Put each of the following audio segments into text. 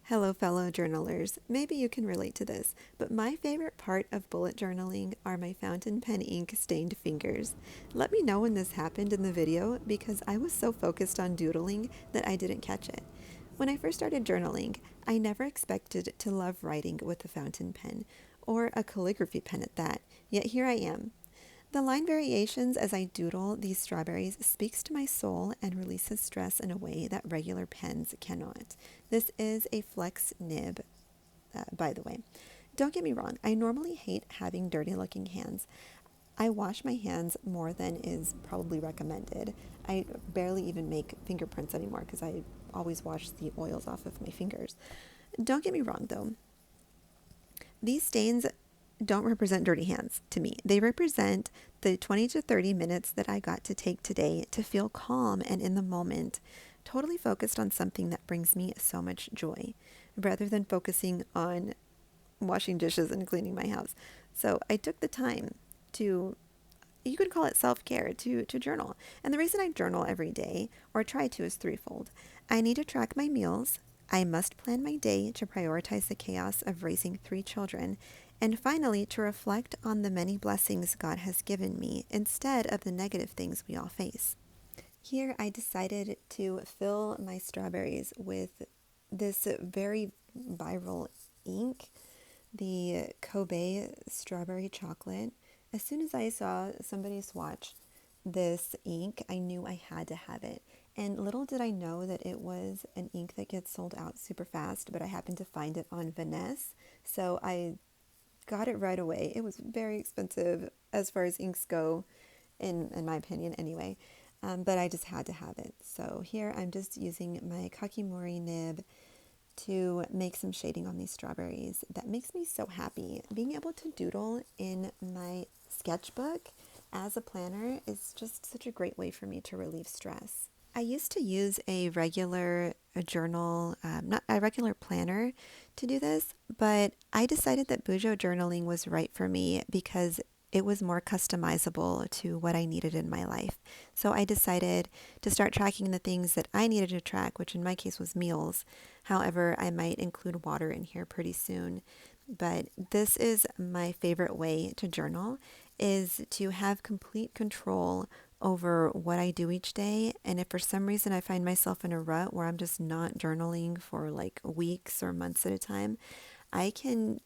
Hello, fellow journalers. Maybe you can relate to this, but my favorite part of bullet journaling are my fountain pen ink stained fingers. Let me know when this happened in the video because I was so focused on doodling that I didn't catch it. When I first started journaling, I never expected to love writing with a fountain pen, or a calligraphy pen at that, yet here I am. The line variations as I doodle these strawberries speaks to my soul and releases stress in a way that regular pens cannot. This is a flex nib, by the way. Don't get me wrong, I normally hate having dirty looking hands. I wash my hands more than is probably recommended. I barely even make fingerprints anymore because I always wash the oils off of my fingers. Don't get me wrong though, these stains don't represent dirty hands to me. They represent the 20 to 30 minutes that I got to take today to feel calm and in the moment, totally focused on something that brings me so much joy, rather than focusing on washing dishes and cleaning my house. So I took the time to, you could call it self-care, to journal. And the reason I journal every day, or try to, is threefold. I need to track my meals. I must plan my day to prioritize the chaos of raising three children. And finally, to reflect on the many blessings God has given me instead of the negative things we all face. Here, I decided to fill my strawberries with this very viral ink, the Kobe strawberry chocolate. As soon as I saw somebody swatch this ink, I knew I had to have it. And little did I know that it was an ink that gets sold out super fast, but I happened to find it on Vaness. So I got it right away. It was very expensive as far as inks go, in my opinion anyway. But I just had to have it. So here I'm just using my Kakimori nib to make some shading on these strawberries. That makes me so happy. Being able to doodle in my sketchbook as a planner is just such a great way for me to relieve stress. I used to use a journal, not a regular planner to do this, but I decided that Bujo journaling was right for me because it was more customizable to what I needed in my life. So I decided to start tracking the things that I needed to track, which in my case was meals. However, I might include water in here pretty soon. But this is my favorite way to journal, is to have complete control over what I do each day. And if for some reason I find myself in a rut where I'm just not journaling for like weeks or months at a time, I can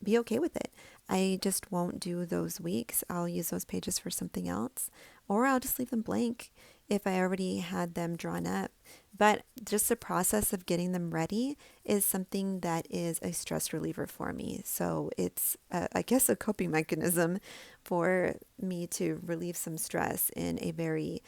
be okay with it. I just won't do those weeks. I'll use those pages for something else, or I'll just leave them blank if I already had them drawn up. But just the process of getting them ready is something that is a stress reliever for me. So it's, I guess, a coping mechanism for me to relieve some stress in a very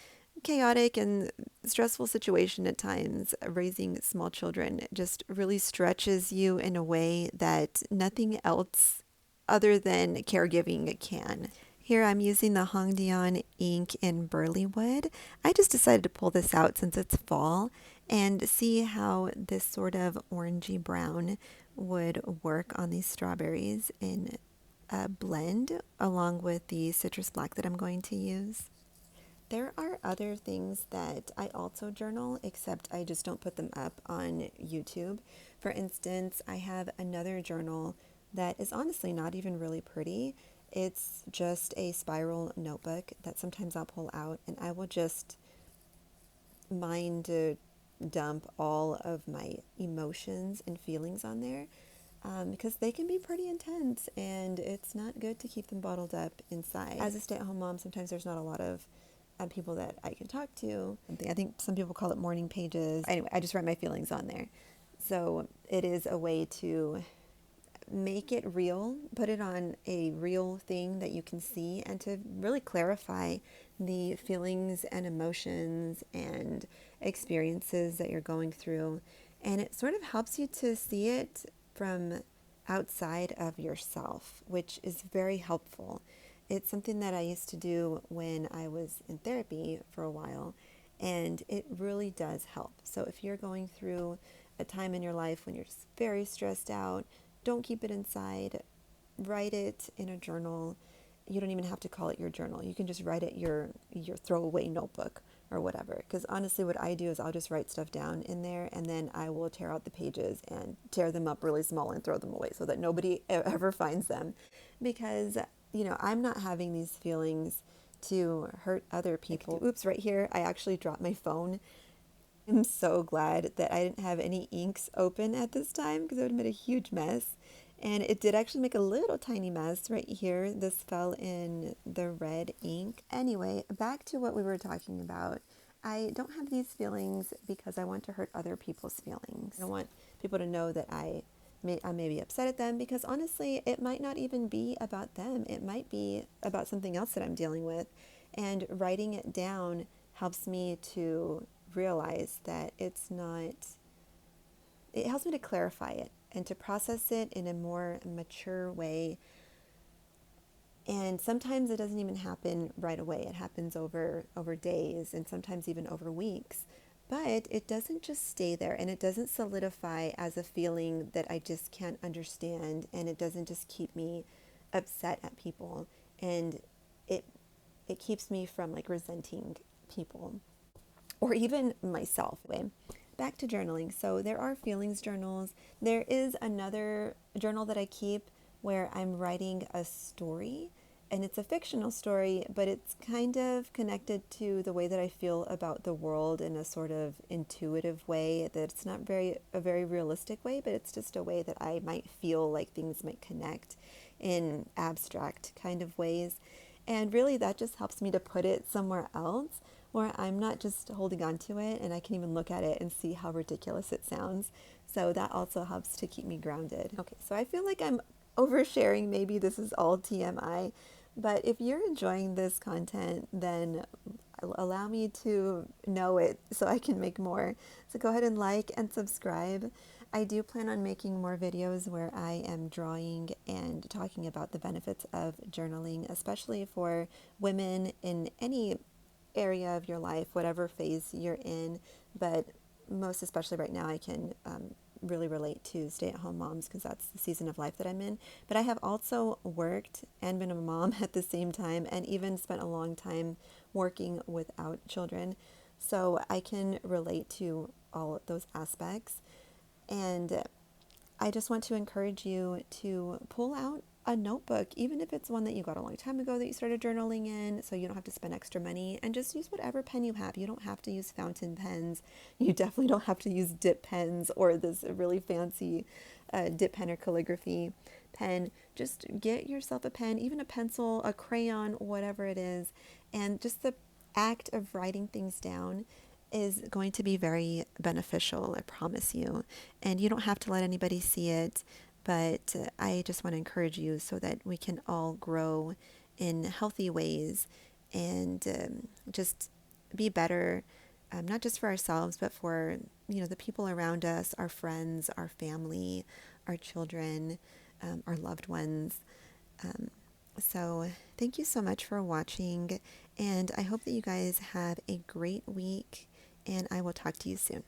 chaotic and stressful situation at times. Raising small children just really stretches you in a way that nothing else other than caregiving can. Here I'm using the Hongdian ink in Burley Wood. I just decided to pull this out since it's fall and see how this sort of orangey brown would work on these strawberries in a blend along with the citrus black that I'm going to use. There are other things that I also journal, except I just don't put them up on YouTube. For instance, I have another journal that is honestly not even really pretty. It's just a spiral notebook that sometimes I'll pull out and I will just mind dump all of my emotions and feelings on there, because they can be pretty intense and it's not good to keep them bottled up inside. As a stay-at-home mom, sometimes there's not a lot of people that I can talk to. I think some people call it morning pages. Anyway, I just write my feelings on there. So it is a way to make it real, put it on a real thing that you can see, and to really clarify the feelings and emotions and experiences that you're going through. And it sort of helps you to see it from outside of yourself, which is very helpful. It's something that I used to do when I was in therapy for a while, and it really does help. So if you're going through a time in your life when you're just very stressed out, don't keep it inside. Write it in a journal. You don't even have to call it your journal. You can just write it your throwaway notebook or whatever. Because honestly, what I do is I'll just write stuff down in there, and then I will tear out the pages and tear them up really small and throw them away so that nobody ever finds them. Because, I'm not having these feelings to hurt other people. Oops, right here, I actually dropped my phone. I'm so glad that I didn't have any inks open at this time because it would have made a huge mess. And it did actually make a little tiny mess right here. This fell in the red ink. Anyway, back to what we were talking about. I don't have these feelings because I want to hurt other people's feelings. I don't want people to know that I may be upset at them, because honestly, it might not even be about them. It might be about something else that I'm dealing with. And writing it down helps me to realize that it helps me to clarify it and to process it in a more mature way. And sometimes it doesn't even happen right away. It happens over days, and sometimes even over weeks. But it doesn't just stay there, and it doesn't solidify as a feeling that I just can't understand, and it doesn't just keep me upset at people, and it it keeps me from like resenting people or even myself. Anyway, back to journaling. So there are feelings journals. There is another journal that I keep where I'm writing a story, and it's a fictional story, but it's kind of connected to the way that I feel about the world in a sort of intuitive way, that it's not a very realistic way, but it's just a way that I might feel like things might connect in abstract kind of ways. And really that just helps me to put it somewhere else where I'm not just holding on to it, and I can even look at it and see how ridiculous it sounds. So that also helps to keep me grounded. Okay, so I feel like I'm oversharing. Maybe this is all TMI, but if you're enjoying this content, then allow me to know it so I can make more. So go ahead and like and subscribe. I do plan on making more videos where I am drawing and talking about the benefits of journaling, especially for women in any area of your life, whatever phase you're in. But most especially right now, I can really relate to stay-at-home moms because that's the season of life that I'm in. But I have also worked and been a mom at the same time, and even spent a long time working without children. So I can relate to all those aspects. And I just want to encourage you to pull out a notebook, even if it's one that you got a long time ago that you started journaling in, so you don't have to spend extra money, and just use whatever pen you have. You don't have to use fountain pens. You definitely don't have to use dip pens or this really fancy dip pen or calligraphy pen. Just get yourself a pen, even a pencil, a crayon, whatever it is, and just the act of writing things down is going to be very beneficial, I promise you. And you don't have to let anybody see it, but I just want to encourage you so that we can all grow in healthy ways and just be better, not just for ourselves, but for the people around us, our friends, our family, our children, our loved ones. Um, so thank you so much for watching, and I hope that you guys have a great week, and I will talk to you soon.